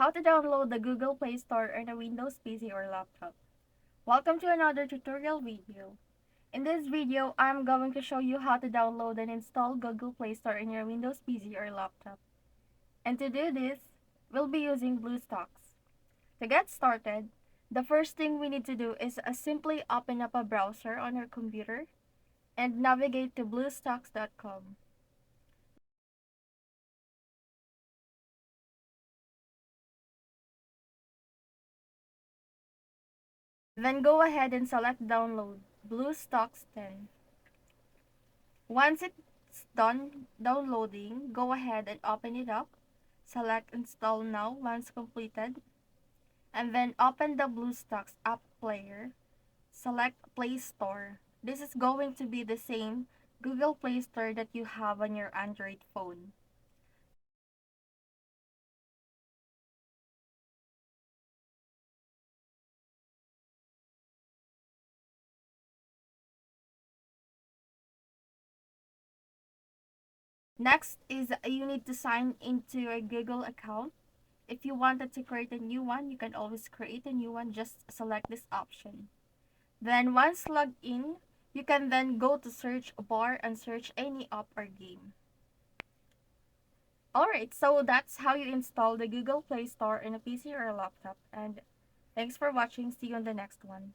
How to download the Google Play Store on a Windows PC or laptop. Welcome to another tutorial video. In this video, I'm going to show you how to download and install Google Play Store in your Windows PC or laptop. And to do this, we'll be using BlueStacks. To get started, the first thing we need to do is simply open up a browser on your computer and navigate to bluestacks.com. Then go ahead and select download BlueStacks 10. Once it's done downloading, go ahead and open it up. Select install now once completed. And then open the BlueStacks app player. Select Play Store. This is going to be the same Google Play Store that you have on your Android phone. Next is you need to sign into a Google account. If you wanted to create a new one, you can always create a new one. Just select this option. Then once logged in, you can then go to search bar and search any app or game. Alright, so that's how you install the Google Play Store in a PC or a laptop. And thanks for watching. See you on the next one.